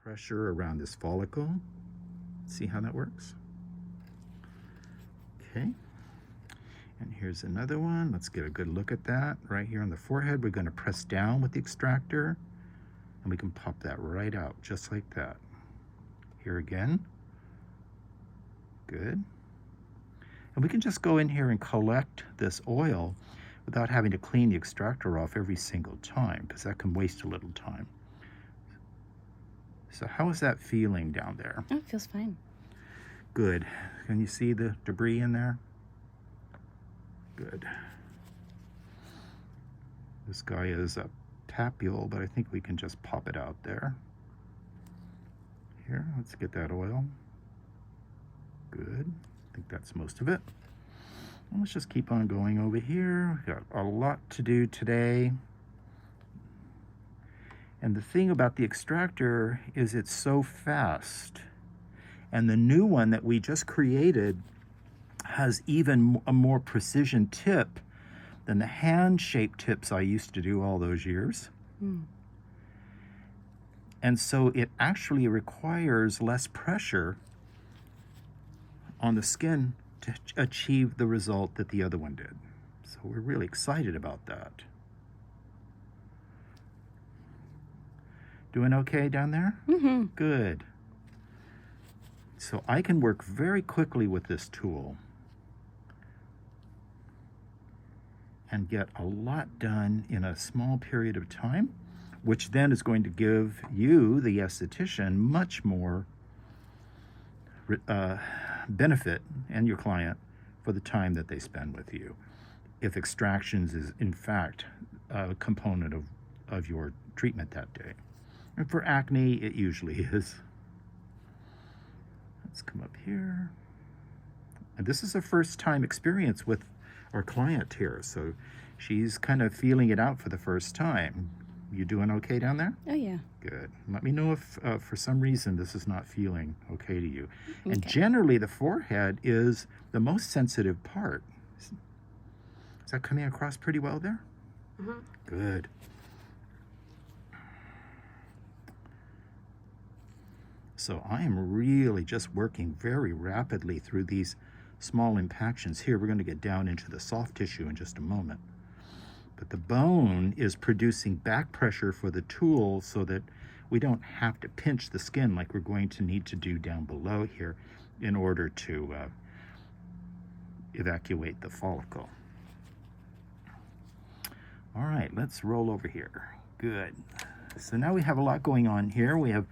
pressure around this follicle. See how that works? Okay. And here's another one. Let's get a good look at that. Right here on the forehead, we're going to press down with the extractor, and we can pop that right out, just like that. Here again. Good. And we can just go in here and collect this oil without having to clean the extractor off every single time, because that can waste a little time. So how is that feeling down there? Oh, it feels fine. Good. Can you see the debris in there? Good. This guy is a papule, but I think we can just pop it out there. Here, let's get that oil. Good. I think that's most of it. And let's just keep on going over here. We've got a lot to do today. And the thing about the extractor is it's so fast. And the new one that we just created has even a more precision tip than the hand-shaped tips I used to do all those years. And so it actually requires less pressure on the skin to achieve the result that the other one did. So we're really excited about that. Doing okay down there? Mm-hmm. Good. So I can work very quickly with this tool and get a lot done in a small period of time, which then is going to give you, the esthetician, much more benefit, and your client, for the time that they spend with you, if extractions is in fact a component of your treatment that day. And for acne, it usually is. Let's come up here. And this is a first time experience with our client here, so she's kind of feeling it out for the first time. You doing okay down there? Oh, yeah. Good. Let me know if for some reason this is not feeling okay to you. Okay. And generally the forehead is the most sensitive part. Is that coming across pretty well there? Mm-hmm. Good. So I am really just working very rapidly through these small impactions. Here, we're going to get down into the soft tissue in just a moment. But the bone is producing back pressure for the tool so that we don't have to pinch the skin like we're going to need to do down below here in order to evacuate the follicle. All right, let's roll over here. Good. So now we have a lot going on here. We have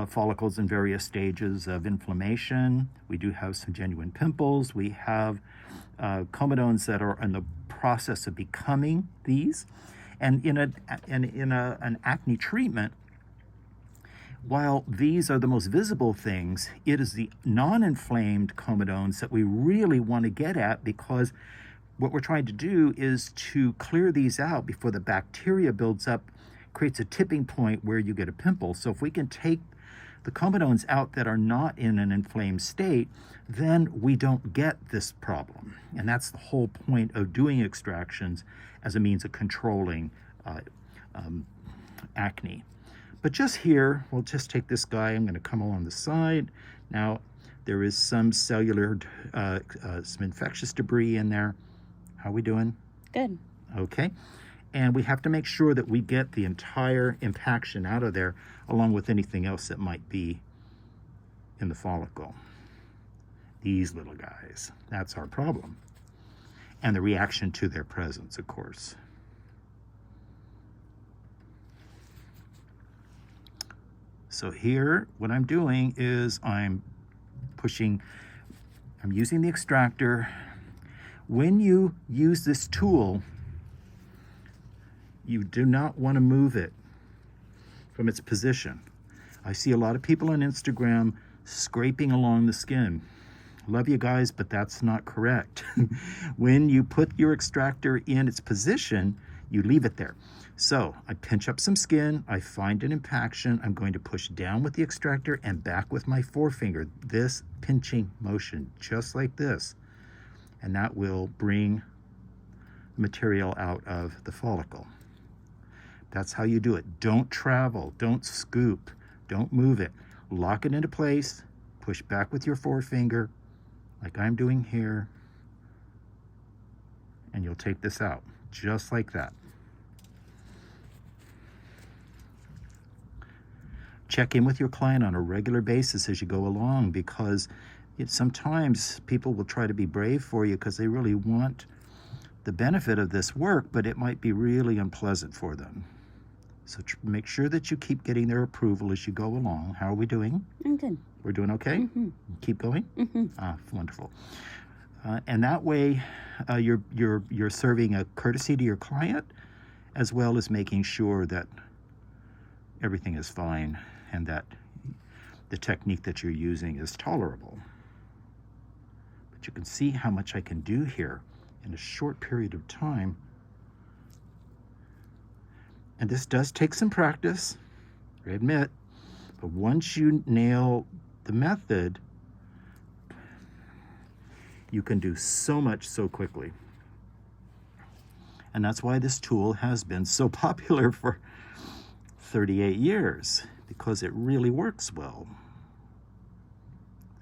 follicles in various stages of inflammation. We do have some genuine pimples. We have comedones that are in the process of becoming these. And in an acne treatment, while these are the most visible things, it is the non-inflamed comedones that we really want to get at, because what we're trying to do is to clear these out before the bacteria builds up, creates a tipping point where you get a pimple. So if we can take the comedones out that are not in an inflamed state, then we don't get this problem. And that's the whole point of doing extractions as a means of controlling acne. But just here, we'll just take this guy. I'm going to come along the side. Now, there is some cellular, some infectious debris in there. How are we doing? Good. Okay. And we have to make sure that we get the entire impaction out of there, along with anything else that might be in the follicle. These little guys, that's our problem. And the reaction to their presence, of course. So here, what I'm doing is I'm using the extractor. When you use this tool, you do not want to move it from its position. I see a lot of people on Instagram scraping along the skin. Love you guys, but that's not correct. When you put your extractor in its position, you leave it there. So I pinch up some skin, I find an impaction, I'm going to push down with the extractor and back with my forefinger, this pinching motion, just like this. And that will bring material out of the follicle. That's how you do it. Don't travel, don't scoop, Don't move it. Lock it into place. Push back with your forefinger, like I'm doing here, and you'll take this out, just like that. Check in with your client on a regular basis as you go along, because sometimes people will try to be brave for you because they really want the benefit of this work, but it might be really unpleasant for them. So make sure that you keep getting their approval as you go along. How are we doing? I'm good. We're doing okay? Mm-hmm. Keep going? Mm-hmm. Wonderful. And that way, you're serving a courtesy to your client, as well as making sure that everything is fine and that the technique that you're using is tolerable. But you can see how much I can do here in a short period of time. And this does take some practice, I admit, but once you nail the method, you can do so much so quickly. And that's why this tool has been so popular for 38 years, because it really works well.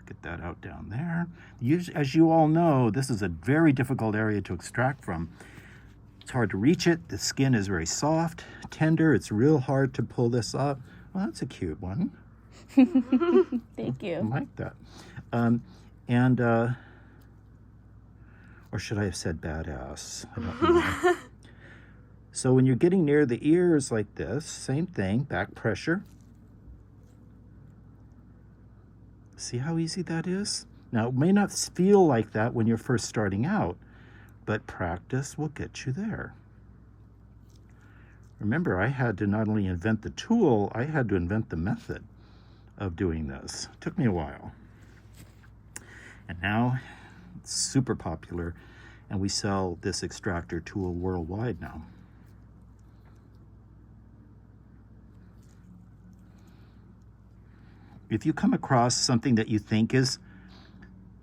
Get that out down there. As you all know, this is a very difficult area to extract from. It's hard to reach it. The skin is very soft, tender. It's real hard to pull this up. Well, that's a cute one. Thank you. I like that. Or should I have said badass? I don't know. So when you're getting near the ears like this, same thing, back pressure. See how easy that is? Now, it may not feel like that when you're first starting out, but practice will get you there. Remember, I had to not only invent the tool, I had to invent the method of doing this. It took me a while. And now it's super popular, and we sell this extractor tool worldwide now. If you come across something that you think is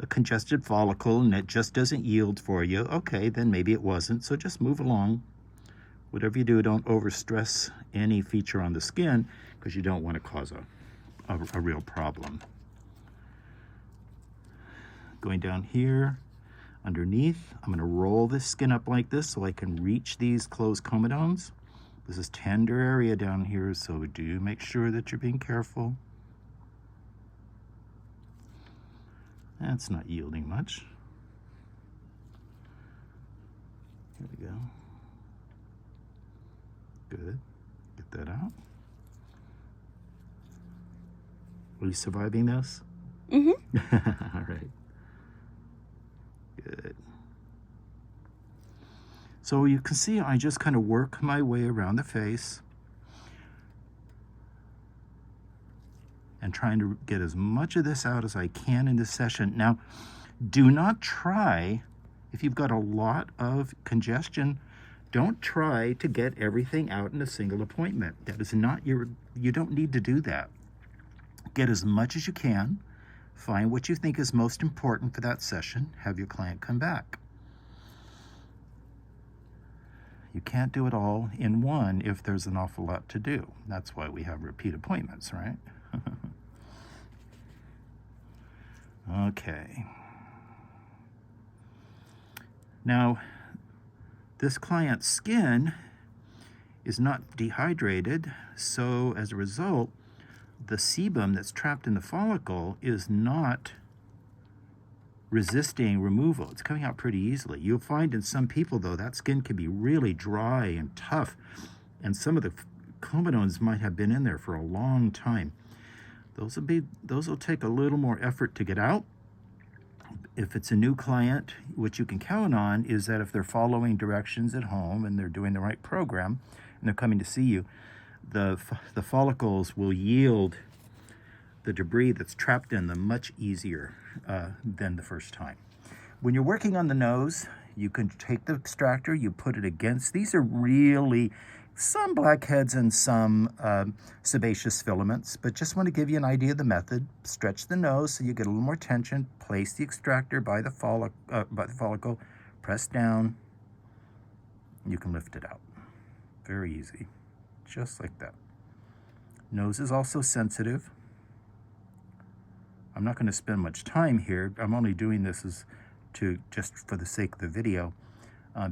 a congested follicle and it just doesn't yield for you, okay, then maybe it wasn't, so just move along. Whatever you do, don't overstress any feature on the skin, because you don't want to cause a real problem. Going down here, underneath, I'm going to roll this skin up like this so I can reach these closed comedones. This is tender area down here, so do make sure that you're being careful. That's not yielding much. Here we go. Good. Get that out. Are you surviving this? Mm-hmm. All right. Good. So you can see I just kind of work my way around the face and trying to get as much of this out as I can in this session. Now, do not try, if you've got a lot of congestion, don't try to get everything out in a single appointment. That is not you don't need to do that. Get as much as you can, find what you think is most important for that session, have your client come back. You can't do it all in one if there's an awful lot to do. That's why we have repeat appointments, right? Okay. Now, this client's skin is not dehydrated, so as a result, the sebum that's trapped in the follicle is not resisting removal. It's coming out pretty easily. You'll find in some people, though, that skin can be really dry and tough, and some of the comedones might have been in there for a long time. Those will take a little more effort to get out. If it's a new client, what you can count on is that if they're following directions at home and they're doing the right program and they're coming to see you, the follicles will yield the debris that's trapped in them much easier than the first time. When you're working on the nose, you can take the extractor, you put it against. These are really some blackheads and some sebaceous filaments, but just want to give you an idea of the method. Stretch the nose so you get a little more tension. Place the extractor by the follicle, press down. You can lift it out. Very easy, just like that. Nose is also sensitive. I'm not going to spend much time here. I'm only doing this just for the sake of the video,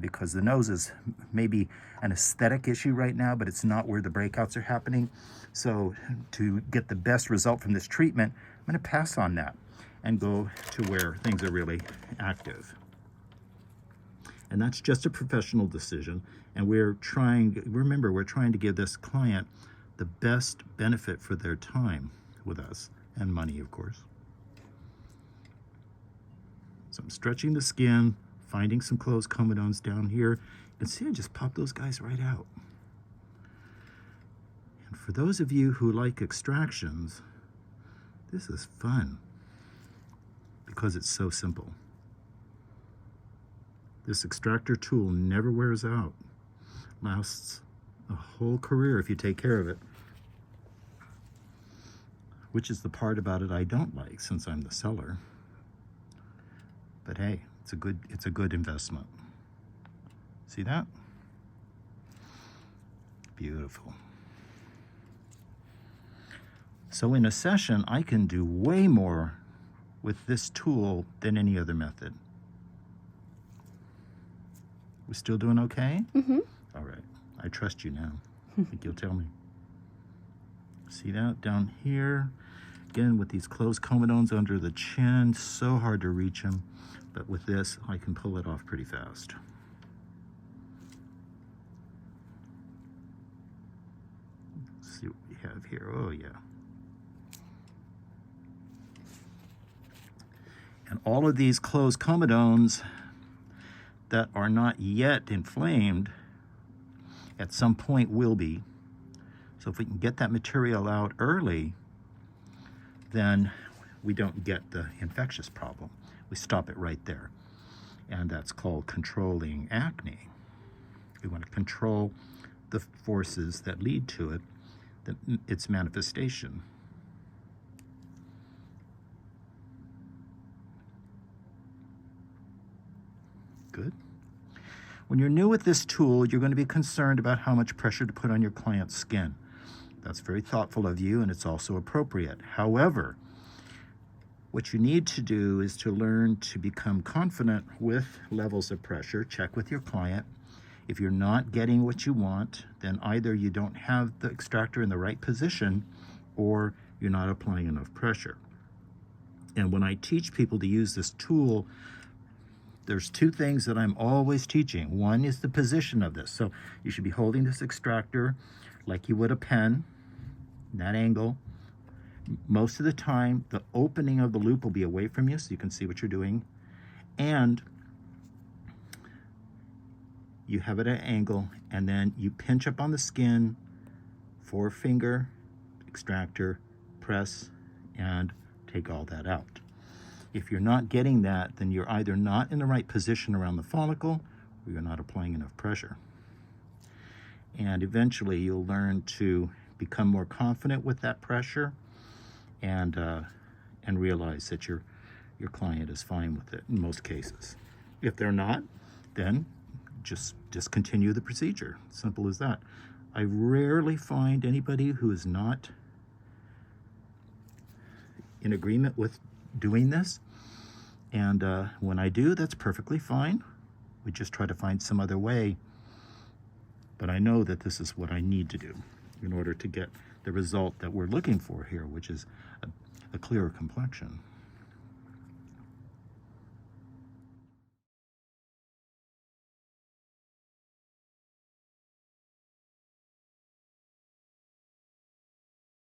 because the nose is maybe an aesthetic issue right now, but it's not where the breakouts are happening. So to get the best result from this treatment, I'm going to pass on that and go to where things are really active. And that's just a professional decision. And remember, we're trying to give this client the best benefit for their time with us, and money, of course. So I'm stretching the skin, finding some closed comedones down here. You can see I just pop those guys right out. And for those of you who like extractions, this is fun because it's so simple. This extractor tool never wears out. Lasts a whole career if you take care of it. Which is the part about it I don't like, since I'm the seller. But hey, it's a good investment. See that? Beautiful. So in a session, I can do way more with this tool than any other method. We still doing okay? Mm-hmm. All right. I trust you now. I think you'll tell me. See that down here? Again, with these closed comedones under the chin, so hard to reach them. But with this, I can pull it off pretty fast. Let's see what we have here. Oh, yeah. And all of these closed comedones that are not yet inflamed at some point will be. So if we can get that material out early, then we don't get the infectious problem. We stop it right there. And that's called controlling acne. We want to control the forces that lead to it, its manifestation. Good. When you're new with this tool, you're going to be concerned about how much pressure to put on your client's skin. That's very thoughtful of you, and it's also appropriate. However, what you need to do is to learn to become confident with levels of pressure. Check with your client. If you're not getting what you want, then either you don't have the extractor in the right position or you're not applying enough pressure. And when I teach people to use this tool, there's two things that I'm always teaching. One is the position of this. So you should be holding this extractor like you would a pen, that angle. Most of the time, the opening of the loop will be away from you so you can see what you're doing. And you have it at an angle, and then you pinch up on the skin, forefinger, extractor, press, and take all that out. If you're not getting that, then you're either not in the right position around the follicle or you're not applying enough pressure. And eventually you'll learn to become more confident with that pressure and realize that your client is fine with it in most cases. If they're not, then just discontinue the procedure. Simple as that. I rarely find anybody who is not in agreement with doing this, and when I do, that's perfectly fine. We just try to find some other way, but I know that this is what I need to do in order to get the result that we're looking for here, which is a clearer complexion.